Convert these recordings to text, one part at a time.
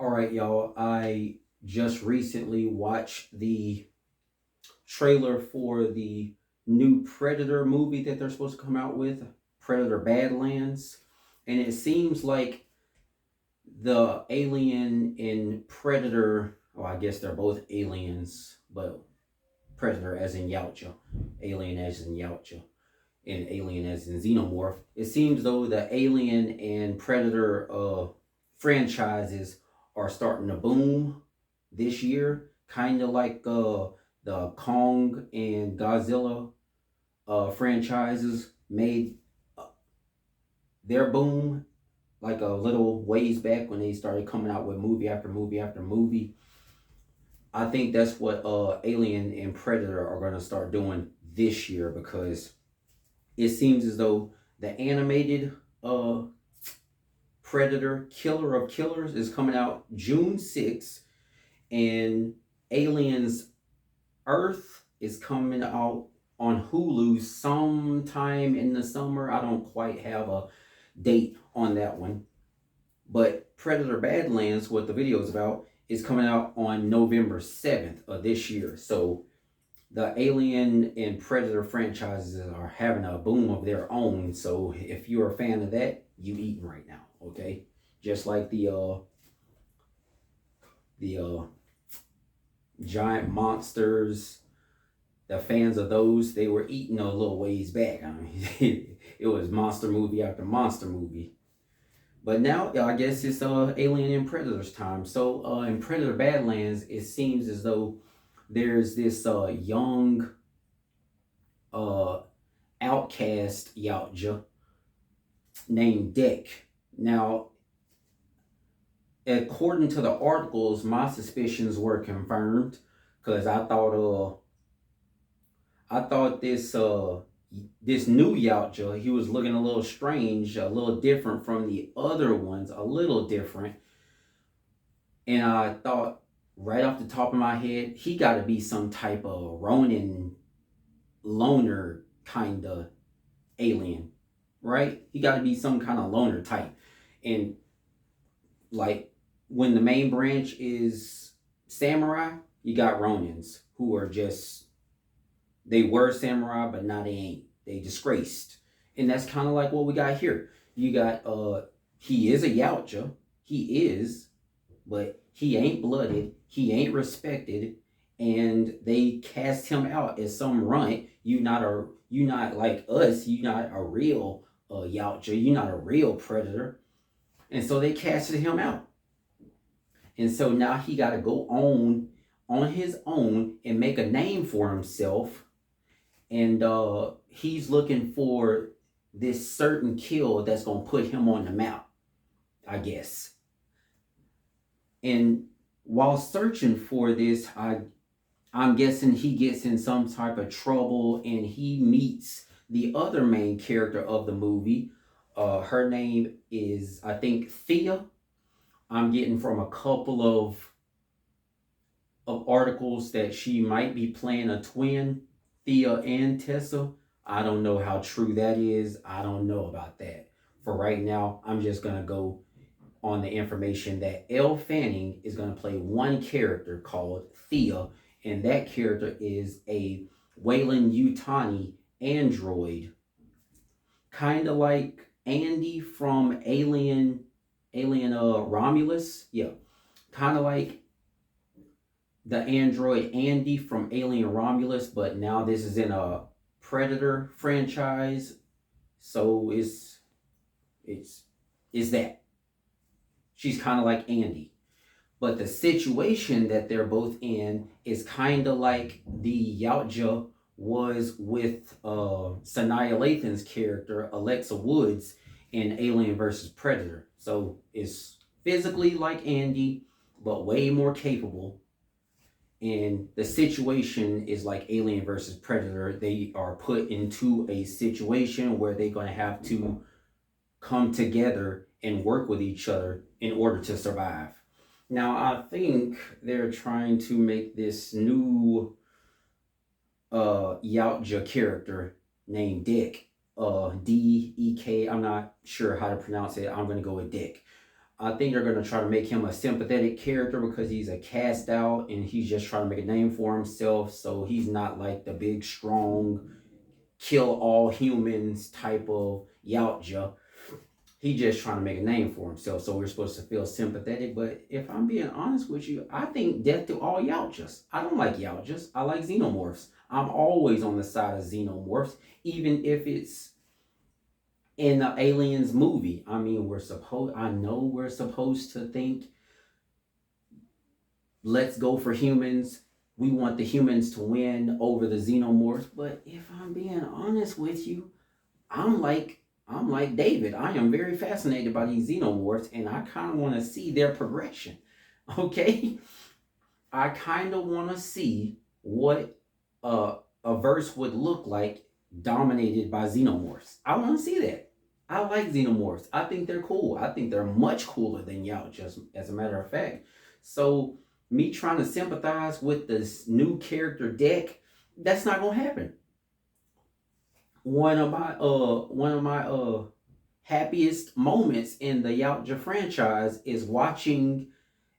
All right, y'all. I just recently watched the trailer for the new Predator movie that they're supposed to come out with, Predator Badlands. And it seems like the alien in Predator, well, I guess they're both aliens, but Predator as in Yautja, Alien as in Yautja, and Alien as in Xenomorph. It seems though the Alien and Predator franchises are starting to boom this year, kind of like the Kong and Godzilla franchises made uh, their boom like a little ways back when they started coming out with movie after movie after movie. I think that's what Alien and Predator are going to start doing this year because it seems as though the animated Predator Killer of Killers is coming out June 6th, and Aliens Earth is coming out on Hulu sometime in the summer. I don't quite have a date on that one. But Predator Badlands, what the video is about, is coming out on November 7th of this year. So the Alien and Predator franchises are having a boom of their own. So if you're a fan of that, you eating right now, okay? Just like the giant monsters, the fans of those, they were eating a little ways back. I mean, it was monster movie after monster movie. But now, I guess it's Alien and Predator's time. So in Predator Badlands, it seems as though there's this young uh, outcast Yautja named Dick. Now, according to the articles, my suspicions were confirmed because I thought this new Yautja, he was looking a little strange, a little different from the other ones, a little different. And I thought right off the top of my head, he got to be some type of Ronin loner kind of alien, right? He got to be some kind of loner type. And like when the main branch is samurai, you got Ronins who are just, they were samurai, but now they ain't. They disgraced. And that's kind of like what we got here. You got, he is a Yautja. He is, but he ain't blooded. He ain't respected. And they cast him out as some runt. You not like us. You not a real Yautja. You not a real predator. And so they casted him out. And so now he got to go on his own and make a name for himself. And he's looking for this certain kill that's going to put him on the map, I guess. And while searching for this, I'm guessing he gets in some type of trouble and he meets the other main character of the movie. Her name is, I think, Thea. I'm getting from a couple of articles that she might be playing a twin, Thea and Tessa. I don't know how true that is. I don't know about that. For right now, I'm just going to go on the information that Elle Fanning is going to play one character called Thea, and that character is a Wayland Yutani android, kind of like Andy from Alien Romulus. Yeah, kind of like the android Andy from Alien Romulus, but now this is in a Predator franchise, so it's that. She's kind of like Andy. But the situation that they're both in is kind of like the Yautja was with Sanaya Lathan's character, Alexa Woods, in Alien versus Predator. So it's physically like Andy, but way more capable. And the situation is like Alien versus Predator. They are put into a situation where they're going to have to come together and work with each other in order to survive. Now, I think they're trying to make this new Yautja character named Dick. D-E-K. I'm not sure how to pronounce it. I'm going to go with Dick. I think they're gonna try to make him a sympathetic character because he's a cast out and he's just trying to make a name for himself. So he's not like the big, strong, kill all humans type of Yautja. He just trying to make a name for himself. So we're supposed to feel sympathetic. But if I'm being honest with you, I think death to all Yautjas. I don't like Yautjas. I like xenomorphs. I'm always on the side of xenomorphs, even if it's in the Aliens movie. I mean, I know we're supposed to think, let's go for humans. We want the humans to win over the xenomorphs. But if I'm being honest with you, I'm like I'm like David. I am very fascinated by these xenomorphs, and I kind of want to see their progression. Okay, I kind of want to see what a verse would look like dominated by xenomorphs. I want to see that. I like xenomorphs. I think they're cool. I think they're much cooler than Yao, just as a matter of fact. So me trying to sympathize with this new character deck, that's not gonna happen. One of my happiest moments in the Yautja franchise is watching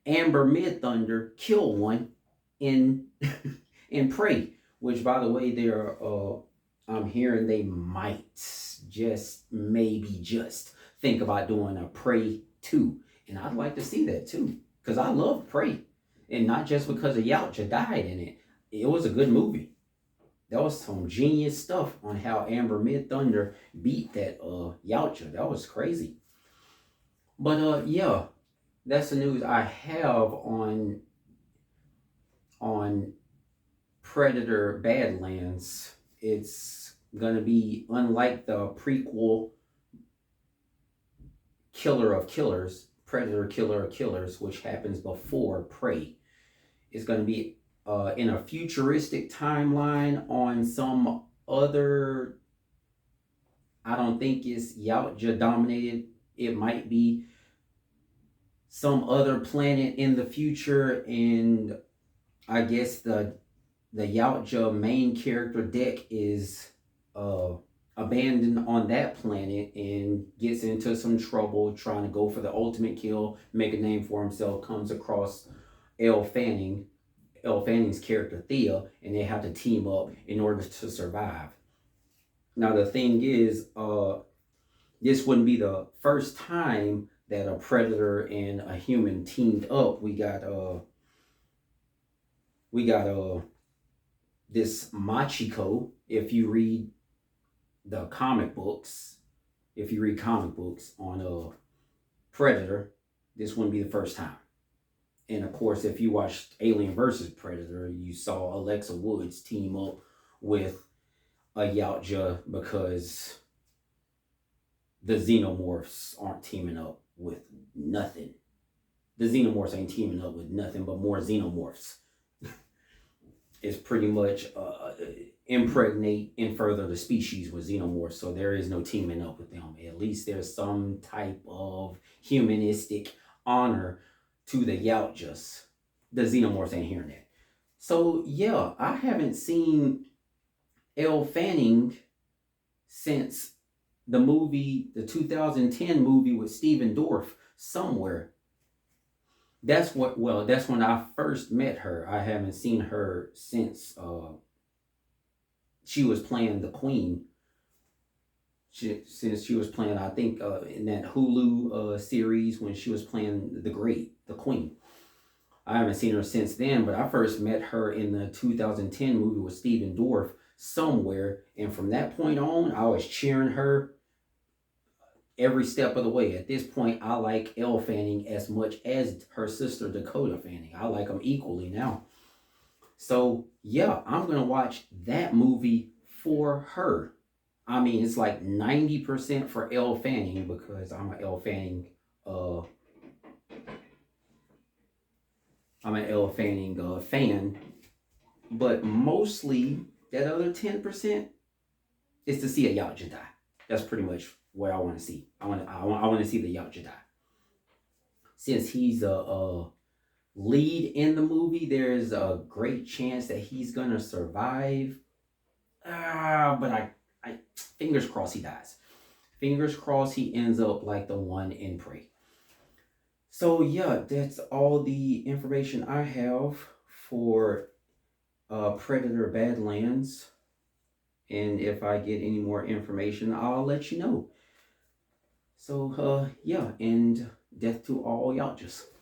Amber Mid Thunder kill one in in Prey, which by the way they're I'm hearing they might just maybe just think about doing a Prey 2. And I'd like to see that too. Because I love Prey. And not just because of Yautja died in it. It was a good movie. That was some genius stuff on how Amber Mid Thunder beat that Yautja. That was crazy. But yeah, that's the news I have on Predator Badlands. It's gonna be unlike the prequel Killer of Killers, Predator Killer of Killers, which happens before Prey. It's gonna be in a futuristic timeline on some other. I don't think it's Yautja dominated. It might be some other planet in the future, and I guess the Yautja main character deck is uh, abandoned on that planet and gets into some trouble trying to go for the ultimate kill, make a name for himself, comes across Elle Fanning, Elle Fanning's character Thea, and they have to team up in order to survive. Now the thing is, this wouldn't be the first time that a predator and a human teamed up. We got this Machiko. If you read the comic books, if you read comic books on a Predator, this wouldn't be the first time. And of course, if you watched Alien versus Predator, you saw Alexa Woods team up with a Yautja because the xenomorphs aren't teaming up with nothing. The xenomorphs ain't teaming up with nothing but more xenomorphs. It's pretty much impregnate and further the species with xenomorphs, so there is no teaming up with them. At least there's some type of humanistic honor to the Yautjas. The xenomorphs ain't hearing that. So yeah, I haven't seen Elle Fanning since the movie, the 2010 movie with Stephen Dorff, Somewhere. That's when I first met her. I haven't seen her since she was playing the Queen. Since she was playing, I think in that Hulu series when she was playing the Queen. I haven't seen her since then, but I first met her in the 2010 movie with Stephen Dorff, Somewhere, and from that point on, I was cheering her every step of the way. At this point, I like Elle Fanning as much as her sister Dakota Fanning. I like them equally now. So yeah, I'm gonna watch that movie for her. I mean, it's like 90% for Elle Fanning because I'm an Elle Fanning. I'm an Elle Fanning fan, but mostly that other 10% is to see a Yautja die. That's pretty much what I want to see. I want to see the Yautja die. Since he's a lead in the movie, there's a great chance that he's gonna survive. But I fingers crossed he dies. Fingers crossed he ends up like the one in Prey. So yeah, that's all the information I have for Predator Badlands. And if I get any more information, I'll let you know. So yeah, and death to all y'all just.